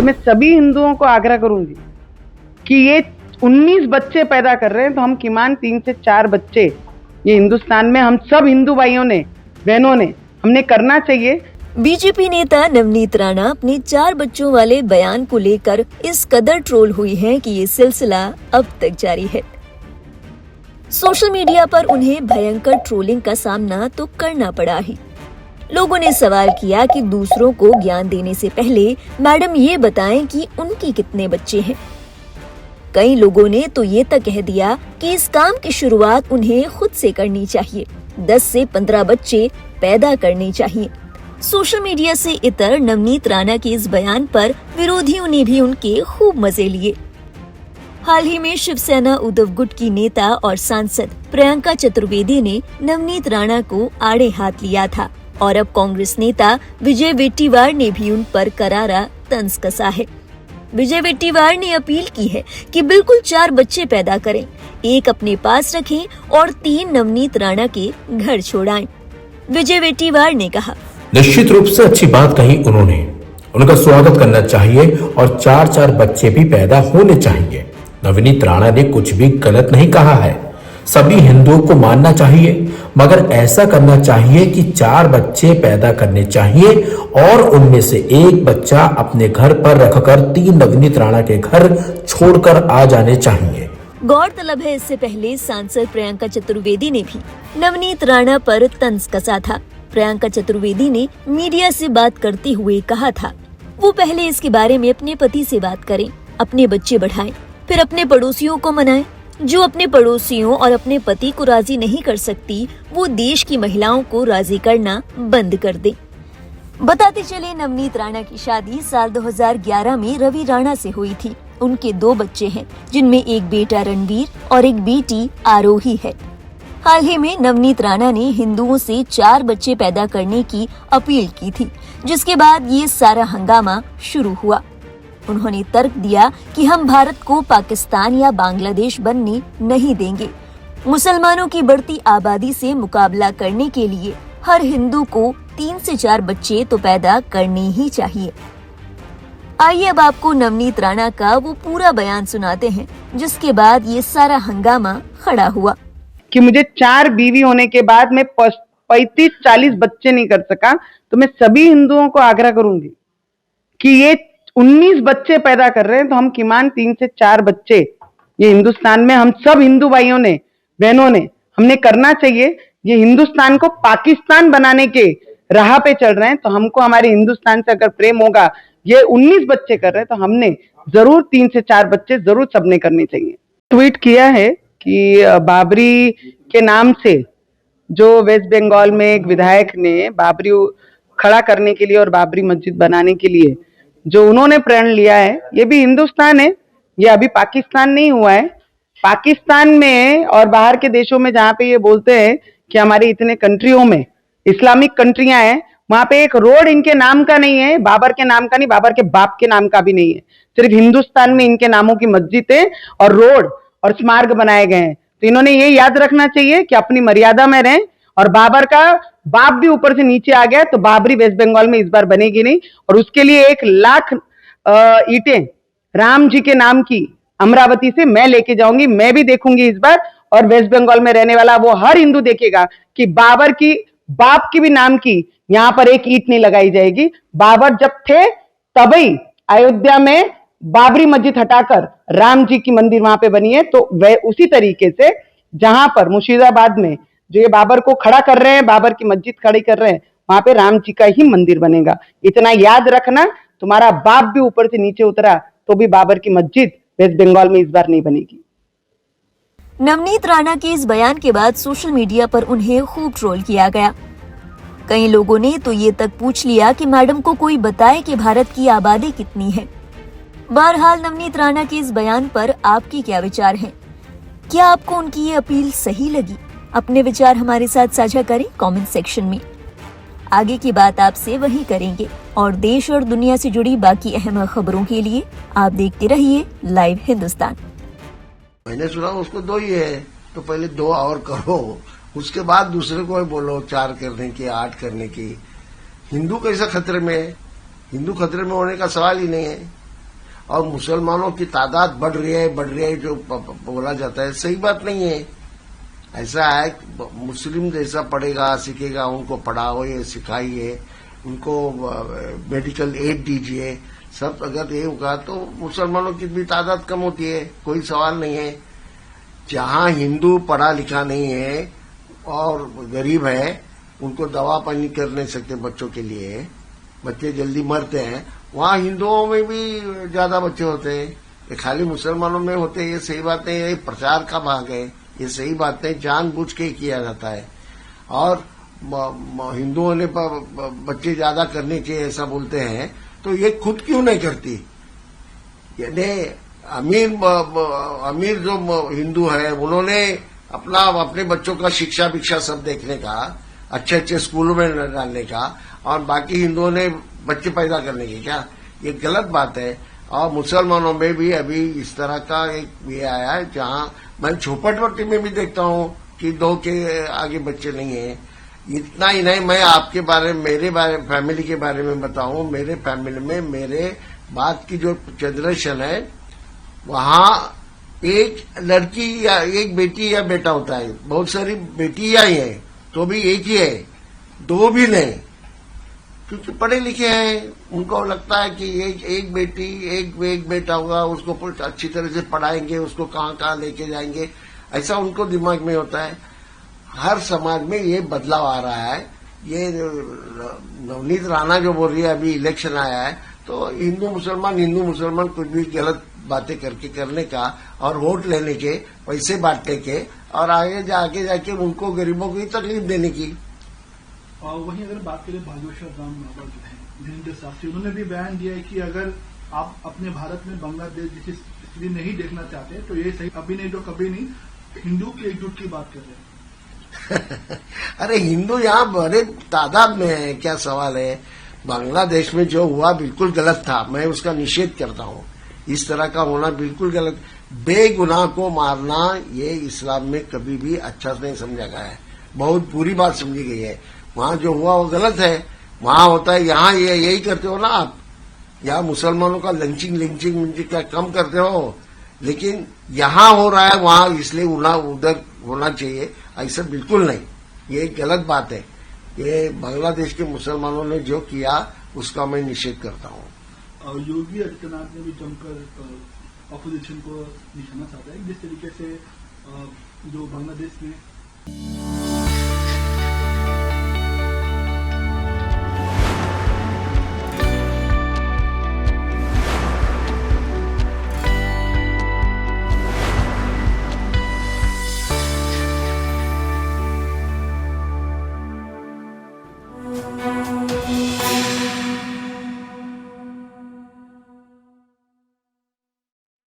तो मैं सभी हिंदुओं को आग्रह करूंगी कि ये 19 बच्चे पैदा कर रहे हैं तो हम किमान 3 से 4 बच्चे ये हिंदुस्तान में हम सब हिंदू भाइयों ने बहनों ने हमने करना चाहिए। बीजेपी नेता नवनीत राणा अपने 4 बच्चों वाले बयान को लेकर इस कदर ट्रोल हुई हैं कि ये सिलसिला अब तक जारी है। सोशल मीडिया पर उन्हें भयंकर ट्रोलिंग का सामना तो करना पड़ा ही। लोगों ने सवाल किया कि दूसरों को ज्ञान देने से पहले मैडम ये बताएं कि उनके कितने बच्चे हैं। कई लोगों ने तो ये तक कह दिया कि इस काम की शुरुआत उन्हें खुद से करनी चाहिए, 10 से 15 बच्चे पैदा करने चाहिए। सोशल मीडिया से इतर नवनीत राणा के इस बयान पर विरोधियों ने भी उनके खूब मजे लिए। हाल ही में शिवसेना उद्धव गुट की नेता और सांसद प्रियंका चतुर्वेदी ने नवनीत राणा को आड़े हाथ लिया था और अब कांग्रेस नेता विजय वेट्टीवार ने भी उन पर करारा तंज कसा है। विजय वेट्टीवार ने अपील की है कि बिल्कुल 4 बच्चे पैदा करें, 1 अपने पास रखें और 3 नवनीत राणा के घर छोड़ाएं। विजय वेट्टीवार ने कहा, निश्चित रूप से अच्छी बात कही उन्होंने, उनका स्वागत करना चाहिए और 4-4 बच्चे भी पैदा होने चाहिए। नवनीत राणा ने कुछ भी गलत नहीं कहा है, सभी हिंदुओं को मानना चाहिए, मगर ऐसा करना चाहिए कि 4 बच्चे पैदा करने चाहिए और उनमें से 1 बच्चा अपने घर पर रखकर 3 नवनीत राणा के घर छोड़कर आ जाने चाहिए। गौरतलब है इससे पहले सांसद प्रियंका चतुर्वेदी ने भी नवनीत राणा पर तंज कसा था। प्रियंका चतुर्वेदी ने मीडिया से बात करते हुए कहा था, वो पहले इसके बारे में अपने पति से बात करें, अपने बच्चे बढ़ाएं, फिर अपने पड़ोसियों को मनाएं। जो अपने पड़ोसियों और अपने पति को राजी नहीं कर सकती, वो देश की महिलाओं को राजी करना बंद कर दे। बताते चले नवनीत राणा की शादी साल 2011 में रवि राणा से हुई थी। उनके 2 बच्चे हैं, जिनमें एक बेटा रणवीर और एक बेटी आरोही है। हाल ही में नवनीत राणा ने हिंदुओं से 4 बच्चे पैदा करने की अपील की थी, जिसके बाद ये सारा हंगामा शुरू हुआ। उन्होंने तर्क दिया कि हम भारत को पाकिस्तान या बांग्लादेश बनने नहीं देंगे। मुसलमानों की बढ़ती आबादी से मुकाबला करने के लिए हर हिंदू को 3 से 4 बच्चे तो पैदा करने ही चाहिए। आइए अब आपको नवनीत राणा का वो पूरा बयान सुनाते हैं, जिसके बाद ये सारा हंगामा खड़ा हुआ। कि मुझे 4 बीवी होने के बाद मैं 35-40 बच्चे नहीं कर सका, तो मैं सभी हिंदुओं को आग्रह करूंगी कि ये 19 बच्चे पैदा कर रहे हैं तो हम किमान 3 से 4 बच्चे ये हिंदुस्तान में हम सब हिंदू भाइयों ने बहनों ने हमने करना चाहिए। ये हिंदुस्तान को पाकिस्तान बनाने के राह पे चल रहे हैं, तो हमको हमारे हिंदुस्तान से अगर प्रेम होगा, ये 19 बच्चे कर रहे हैं तो हमने जरूर 3 से 4 बच्चे जरूर सबने करने चाहिए। ट्वीट किया है कि बाबरी के नाम से जो वेस्ट बंगाल में एक विधायक ने बाबरी खड़ा करने के लिए और बाबरी मस्जिद बनाने के लिए जो उन्होंने प्रण लिया है, ये भी हिंदुस्तान है, ये अभी पाकिस्तान नहीं हुआ है। पाकिस्तान में और बाहर के देशों में जहाँ पे ये बोलते हैं कि हमारे इतने कंट्रियों में इस्लामिक कंट्रियां हैं, वहां पे एक रोड इनके नाम का नहीं है, बाबर के नाम का नहीं, बाबर के बाप के नाम का भी नहीं है। सिर्फ हिंदुस्तान में इनके नामों की मस्जिद है और रोड और स्मारक बनाए गए हैं। तो इन्होंने ये याद रखना चाहिए कि अपनी मर्यादा में रहें। और बाबर का बाप भी ऊपर से नीचे आ गया, तो बाबरी वेस्ट बंगाल में इस बार बनेगी नहीं। और उसके लिए 1 लाख ईंटें राम जी के नाम की अमरावती से मैं लेके जाऊंगी, मैं भी देखूंगी इस बार। और वेस्ट बंगाल में रहने वाला वो हर हिंदू देखेगा कि बाबर की बाप की भी नाम की यहाँ पर 1 ईंट नहीं लगाई जाएगी। बाबर जब थे तभी अयोध्या में बाबरी मस्जिद हटाकर राम जी की मंदिर वहां पे बनी है। तो वह उसी तरीके से जहां पर मुर्शिदाबाद में जो ये बाबर को खड़ा कर रहे हैं, बाबर की मस्जिद खड़ी कर रहे हैं, वहां पे राम जी का ही मंदिर बनेगा। इतना याद रखना, तुम्हारा बाप भी ऊपर से नीचे उतरा तो भी बाबर की मस्जिद वेस्ट बंगाल में इस बार नहीं बनेगी। नवनीत राणा के इस बयान के बाद सोशल मीडिया पर उन्हें खूब ट्रोल किया गया। कई लोगों ने तो ये तक पूछ लिया कि मैडम को कोई बताए कि भारत की आबादी कितनी है। बहरहाल नवनीत राणा के इस बयान पर आपके क्या विचार हैं? क्या आपको उनकी ये अपील सही लगी? अपने विचार हमारे साथ साझा करें कमेंट सेक्शन में। आगे की बात आपसे वही करेंगे और देश और दुनिया से जुड़ी बाकी अहम खबरों के लिए आप देखते रहिए लाइव हिंदुस्तान। मैंने सुना उसको 2 ही है, तो पहले 2 और करो, उसके बाद दूसरे को बोलो 4 करने की, 8 करने की। हिंदू कैसे खतरे में है? हिंदू खतरे में होने का सवाल ही नहीं है। और मुसलमानों की तादाद बढ़ रही है जो बोला जाता है, सही बात नहीं है। ऐसा है, मुस्लिम जैसा पढ़ेगा सीखेगा, उनको पढ़ाओ सिखाइए, उनको मेडिकल एड दीजिए, सब अगर ये होगा तो मुसलमानों की भी तादाद कम होती है, कोई सवाल नहीं है। जहां हिंदू पढ़ा लिखा नहीं है और गरीब है, उनको दवा पानी कर नहीं सकते बच्चों के लिए, बच्चे जल्दी मरते हैं, वहां हिंदुओं में भी ज्यादा बच्चे होते हैं। ये खाली मुसलमानों में होते हैं, ये सही बात नहीं है, ये प्रचार का भाग है, ये सही बात नहीं, जानबूझ के किया जाता है। और हिंदुओं ने बच्चे ज्यादा करने चाहिए ऐसा बोलते हैं, तो ये खुद क्यों नहीं करती? यानी अमीर जो हिंदू है उन्होंने अपने बच्चों का शिक्षा भिक्षा सब देखने का, अच्छे अच्छे स्कूलों में डालने का, और बाकी हिंदुओं ने बच्चे पैदा करने की, क्या ये गलत बात है। और मुसलमानों में भी अभी इस तरह का एक ये आया है, जहां मैं झोपड़पट्टी में भी देखता हूं कि 2 के आगे बच्चे नहीं है। इतना ही नहीं, मैं आपके फैमिली के बारे में बताऊं, मेरे फैमिली में मेरे बाद की जो जनरेशन है, वहां एक लड़की या एक बेटी या बेटा होता है, बहुत सारी बेटियां ही है तो भी एक ही है, 2 भी नहीं, क्योंकि पढ़े लिखे हैं। उनको लगता है कि एक बेटी एक बेटा होगा, उसको अच्छी तरह से पढ़ाएंगे, उसको कहां लेके जाएंगे, ऐसा उनको दिमाग में होता है। हर समाज में ये बदलाव आ रहा है। ये नवनीत राणा जो बोल रही है, अभी इलेक्शन आया है तो हिंदू मुसलमान कुछ भी गलत बातें करने का और वोट लेने के, पैसे बांटने के, और आगे जाके उनको गरीबों को ही तकलीफ देने की। और वहीं अगर बात करें भागवत राम जो है धीरेन्द्र शास्त्री, उन्होंने भी बयान दिया है कि अगर आप अपने भारत में बांग्लादेश जैसी स्थिति नहीं देखना चाहते तो ये सही, अभी नहीं तो कभी नहीं, हिंदू की एकजुट की बात कर रहे हैं। अरे हिंदू यहाँ बड़े तादाद में है, क्या सवाल है। बांग्लादेश में जो हुआ बिल्कुल गलत था, मैं उसका निषेध करता हूँ। इस तरह का होना बिल्कुल गलत। बेगुनाह को मारना ये इस्लाम में कभी भी अच्छा नहीं समझा गया है, बहुत बुरी बात समझी गई है। वहां जो हुआ वो गलत है, वहां होता है, यहाँ यही करते हो ना आप। यहाँ मुसलमानों का लिंचिंग क्या कम करते हो, लेकिन यहाँ हो रहा है वहां, इसलिए उधर होना चाहिए, ऐसा बिल्कुल नहीं। ये गलत बात है। ये बांग्लादेश के मुसलमानों ने जो किया उसका मैं निषेध करता हूँ। योगी आदित्यनाथ ने भी जमकर ऑपोजिशन को निशाना साधा है, जिस तरीके से जो बांग्लादेश में